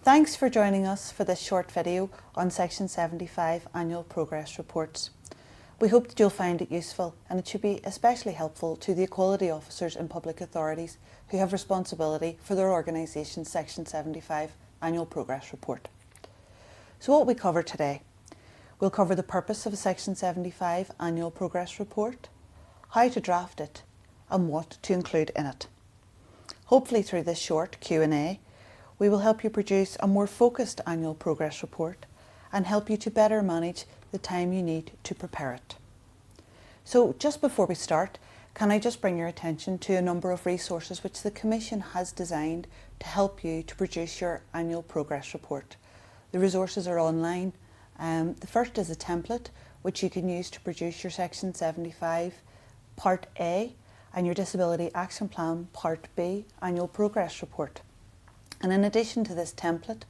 Thanks for joining us for this short video on Section 75 Annual Progress Reports. We hope that you'll find it useful, and it should be especially helpful to the equality officers in public authorities who have responsibility for their organisation's Section 75 Annual Progress Report. So what we cover today: we'll cover the purpose of a Section 75 Annual Progress Report, how to draft it, and what to include in it. Hopefully through this short Q&A, we will help you produce a more focused annual progress report and help you to better manage the time you need to prepare it. So just before we start, can I just bring your attention to a number of resources which the Commission has designed to help you to produce your annual progress report. The resources are online. The first is a template which you can use to produce your Section 75 Part A and your Disability Action Plan Part B Annual Progress Report. And in addition to this template,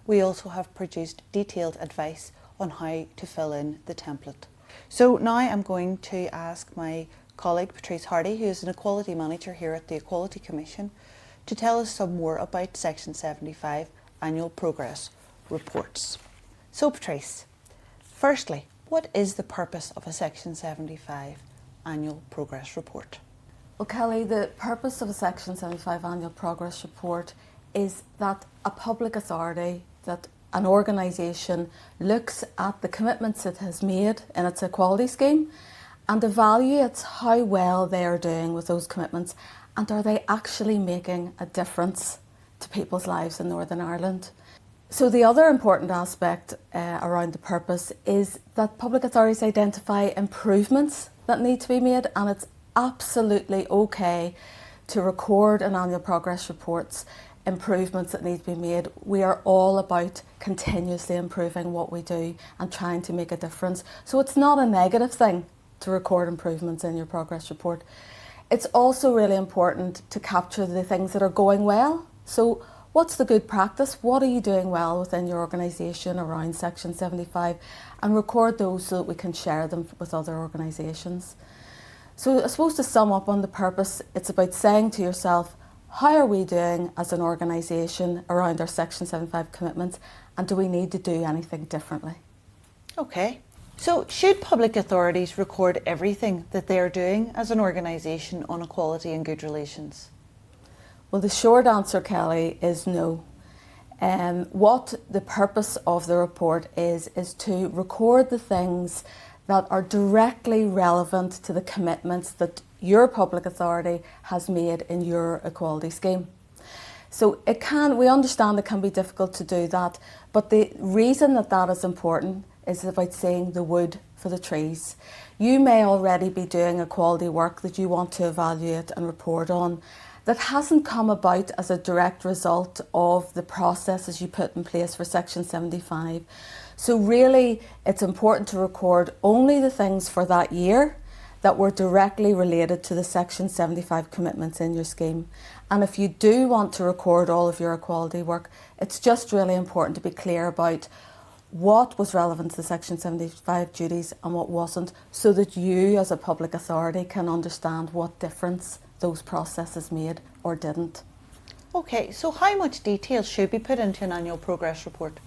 we also have produced detailed advice on how to fill in the template. So now I'm going to ask my colleague Patrice Hardy, who is an Equality Manager here at the Equality Commission, to tell us some more about Section 75 Annual Progress Reports. So Patrice, firstly, what is the purpose of a Section 75 Annual Progress Report? Well, Kelly, the purpose of a Section 75 Annual Progress Report is that a public authority, that an organisation looks at the commitments it has made in its equality scheme and evaluates how well they are doing with those commitments, and are they actually making a difference to people's lives in Northern Ireland. So the other important aspect around the purpose is that public authorities identify improvements that need to be made, and it's absolutely okay to record in annual progress reports improvements that need to be made. We are all about continuously improving what we do and trying to make a difference. So it's not a negative thing to record improvements in your progress report. It's also really important to capture the things that are going well. So what's the good practice? What are you doing well within your organisation around Section 75, and record those so that we can share them with other organisations. So I suppose to sum up on the purpose, it's about saying to yourself, how are we doing as an organisation around our Section 75 commitments, and do we need to do anything differently? Okay, so should public authorities record everything that they are doing as an organisation on equality and good relations? Well, the short answer, Kelly, is no. What the purpose of the report is to record the things that are directly relevant to the commitments that your public authority has made in your equality scheme. So we understand it can be difficult to do that, but the reason that is important is about seeing the wood for the trees. You may already be doing equality work that you want to evaluate and report on that hasn't come about as a direct result of the processes you put in place for Section 75. So really, it's important to record only the things for that year that were directly related to the Section 75 commitments in your scheme. And if you do want to record all of your equality work, it's just really important to be clear about what was relevant to the Section 75 duties and what wasn't, so that you as a public authority can understand what difference those processes made or didn't. Okay, so how much detail should be put into an annual progress report?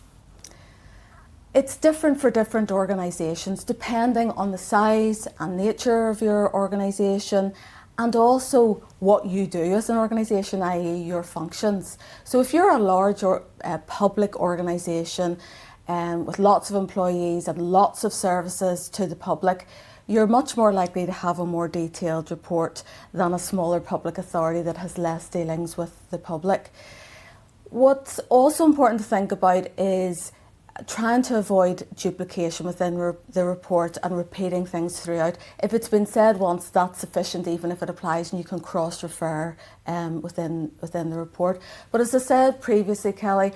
It's different for different organisations depending on the size and nature of your organisation, and also what you do as an organisation, i.e. your functions. So if you're a large public organisation with lots of employees and lots of services to the public, you're much more likely to have a more detailed report than a smaller public authority that has less dealings with the public. What's also important to think about is trying to avoid duplication within the report and repeating things throughout. If it's been said once, that's sufficient, even if it applies, and you can cross-refer within the report. But as I said previously, Kelly,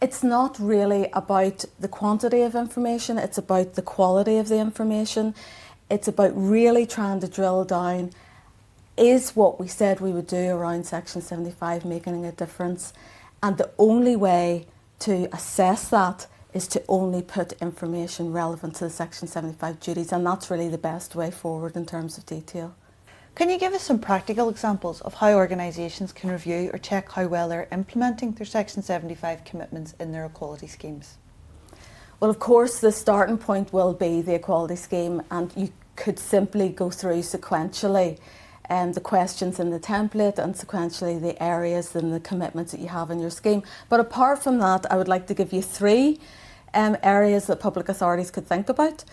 it's not really about the quantity of information, it's about the quality of the information. It's about really trying to drill down, is what we said we would do around Section 75 making a difference? And the only way to assess that is to only put information relevant to the Section 75 duties, and that's really the best way forward in terms of detail. Can you give us some practical examples of how organisations can review or check how well they're implementing their Section 75 commitments in their equality schemes? Well, of course, the starting point will be the equality scheme, and you could simply go through sequentially the questions in the template and sequentially the areas and the commitments that you have in your scheme. But apart from that, I would like to give you three areas that public authorities could think about.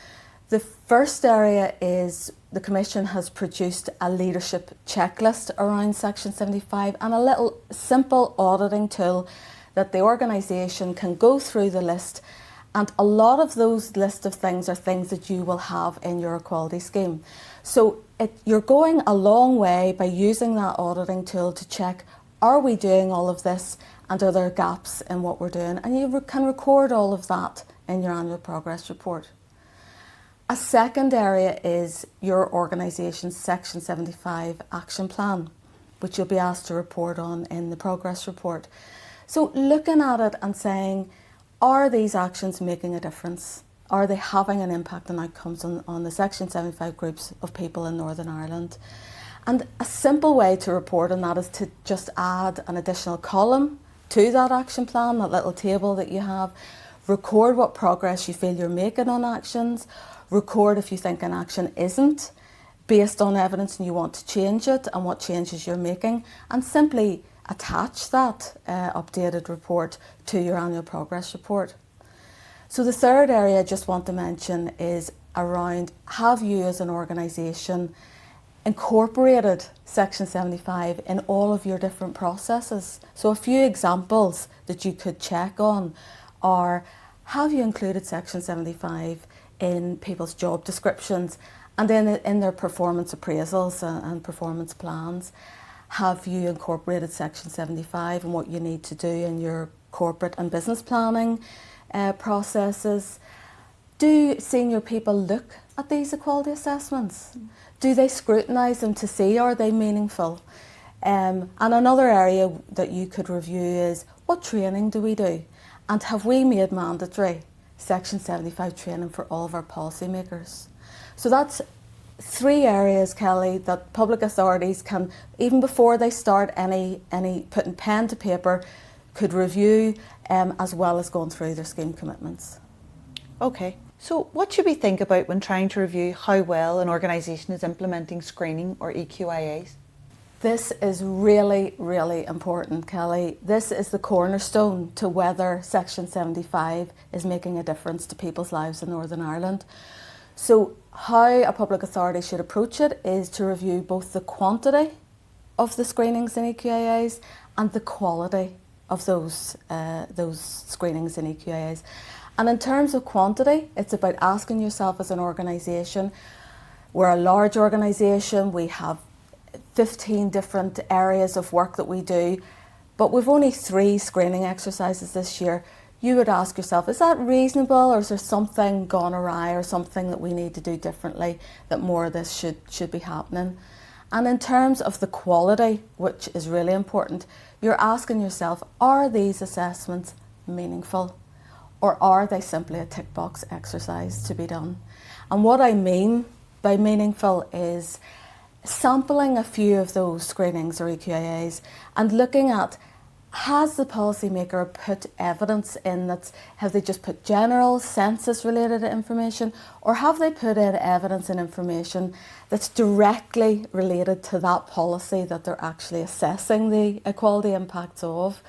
The first area is the Commission has produced a leadership checklist around Section 75 and a little simple auditing tool that the organisation can go through the list, and a lot of those list of things are things that you will have in your equality scheme. So you're going a long way by using that auditing tool to check, are we doing all of this and are there gaps in what we're doing? And you can record all of that in your annual progress report. A second area is your organisation's Section 75 action plan, which you'll be asked to report on in the progress report. So looking at it and saying, are these actions making a difference? Are they having an impact and outcomes on the Section 75 groups of people in Northern Ireland? And a simple way to report on that is to just add an additional column to that action plan, that little table that you have. Record what progress you feel you're making on actions. Record if you think an action isn't based on evidence and you want to change it and what changes you're making, and simply attach that updated report to your annual progress report. So the third area I just want to mention is around, have you as an organisation incorporated Section 75 in all of your different processes? So a few examples that you could check on are, have you included Section 75 in people's job descriptions and then in their performance appraisals and performance plans? Have you incorporated Section 75 and what you need to do in your corporate and business planning processes? Do senior people look at these equality assessments? Do they scrutinise them to see, are they meaningful? And another area that you could review is, what training do we do? And have we made mandatory Section 75 training for all of our policymakers? So that's three areas, Kelly, that public authorities can, even before they start any putting pen to paper, could review as well as going through their scheme commitments. Okay, so what should we think about when trying to review how well an organisation is implementing screening or EQIAs? This is really, really important, Kelly. This is the cornerstone to whether Section 75 is making a difference to people's lives in Northern Ireland. So how a public authority should approach it is to review both the quantity of the screenings and EQIAs and the quality of those screenings and EQIAs. And in terms of quantity, it's about asking yourself as an organisation, we're a large organisation, we have 15 different areas of work that we do, but we've only 3 screening exercises this year. You would ask yourself, is that reasonable, or is there something gone awry or something that we need to do differently, that more of this should be happening? And in terms of the quality, which is really important, you're asking yourself, are these assessments meaningful, or are they simply a tick box exercise to be done? And what I mean by meaningful is sampling a few of those screenings or EQIAs and looking at, has the policymaker put evidence in that, have they just put general census related information, or have they put in evidence and information that's directly related to that policy that they're actually assessing the equality impacts of?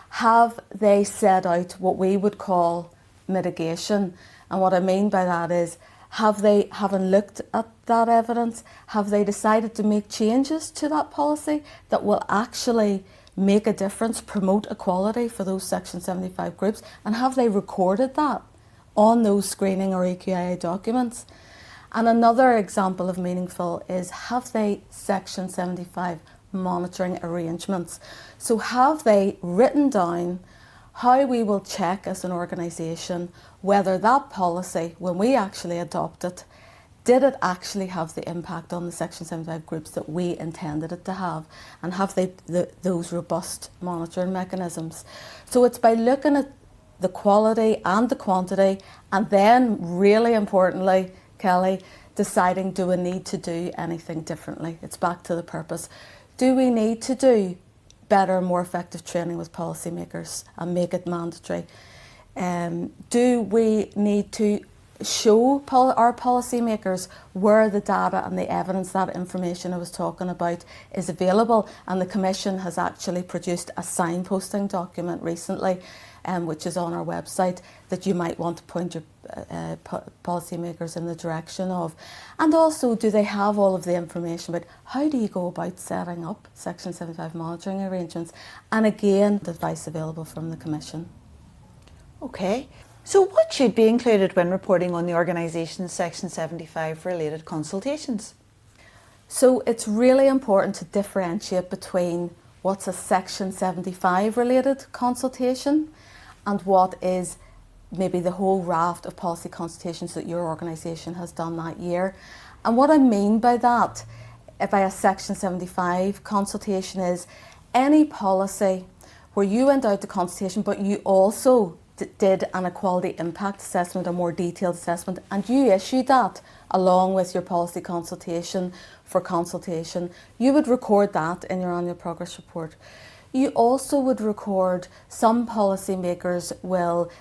Have they set out what we would call mitigation? And what I mean by that is, having looked at that evidence, have they decided to make changes to that policy that will actually make a difference, promote equality for those Section 75 groups, and have they recorded that on those screening or EQIA documents? And another example of meaningful is, have they Section 75 monitoring arrangements? So have they written down how we will check as an organisation whether that policy, when we actually adopt it, did it actually have the impact on the Section 75 groups that we intended it to have? And have they those robust monitoring mechanisms? So it's by looking at the quality and the quantity, and then really importantly, Kelly, deciding, do we need to do anything differently? It's back to the purpose. Do we need to do better, more effective training with policymakers and make it mandatory? Do we need to show our policymakers where the data and the evidence, that information I was talking about, is available? And the Commission has actually produced a signposting document recently, which is on our website, that you might want to point your policymakers in the direction of. And also, do they have all of the information about how do you go about setting up Section 75 monitoring arrangements? And again, the advice available from the Commission. Okay. So what should be included when reporting on the organisation's Section 75 related consultations? So it's really important to differentiate between what's a Section 75 related consultation and what is maybe the whole raft of policy consultations that your organisation has done that year. And what I mean by that, by a Section 75 consultation, is any policy where you went out to consultation but you also did an equality impact assessment, a more detailed assessment, and you issued that along with your policy consultation for consultation. You would record that in your annual progress report. You also would record, some policymakers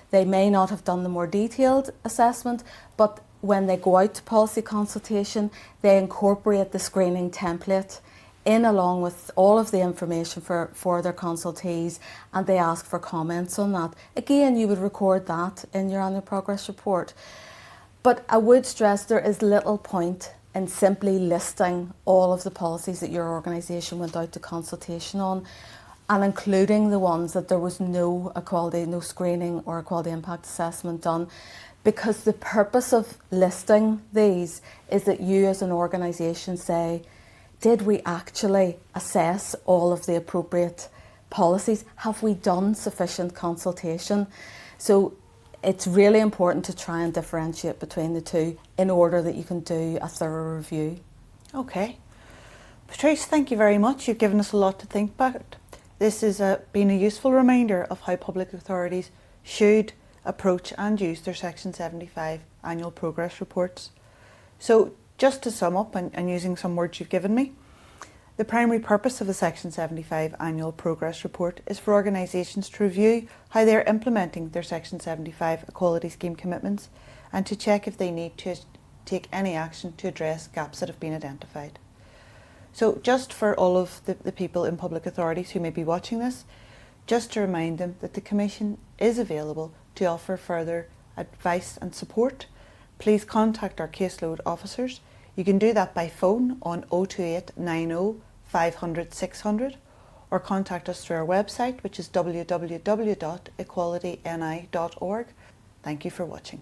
they may not have done the more detailed assessment, but when they go out to policy consultation, they incorporate the screening template in along with all of the information for their consultees, and they ask for comments on that. Again, you would record that in your annual progress report. But I would stress there is little point in simply listing all of the policies that your organisation went out to consultation on, and including the ones that there was no screening or equality impact assessment done, because the purpose of listing these is that you as an organisation say, did we actually assess all of the appropriate policies? Have we done sufficient consultation? So it's really important to try and differentiate between the two in order that you can do a thorough review. Okay. Patrice, thank you very much. You've given us a lot to think about. This has been a useful reminder of how public authorities should approach and use their Section 75 annual progress reports. So, just to sum up, and using some words you've given me, the primary purpose of a Section 75 annual progress report is for organisations to review how they are implementing their Section 75 equality scheme commitments and to check if they need to take any action to address gaps that have been identified. So just for all of the people in public authorities who may be watching this, just to remind them that the Commission is available to offer further advice and support, please contact our caseload officers. You can do that by phone on 028 90 500 600 or contact us through our website, which is www.equalityni.org. Thank you for watching.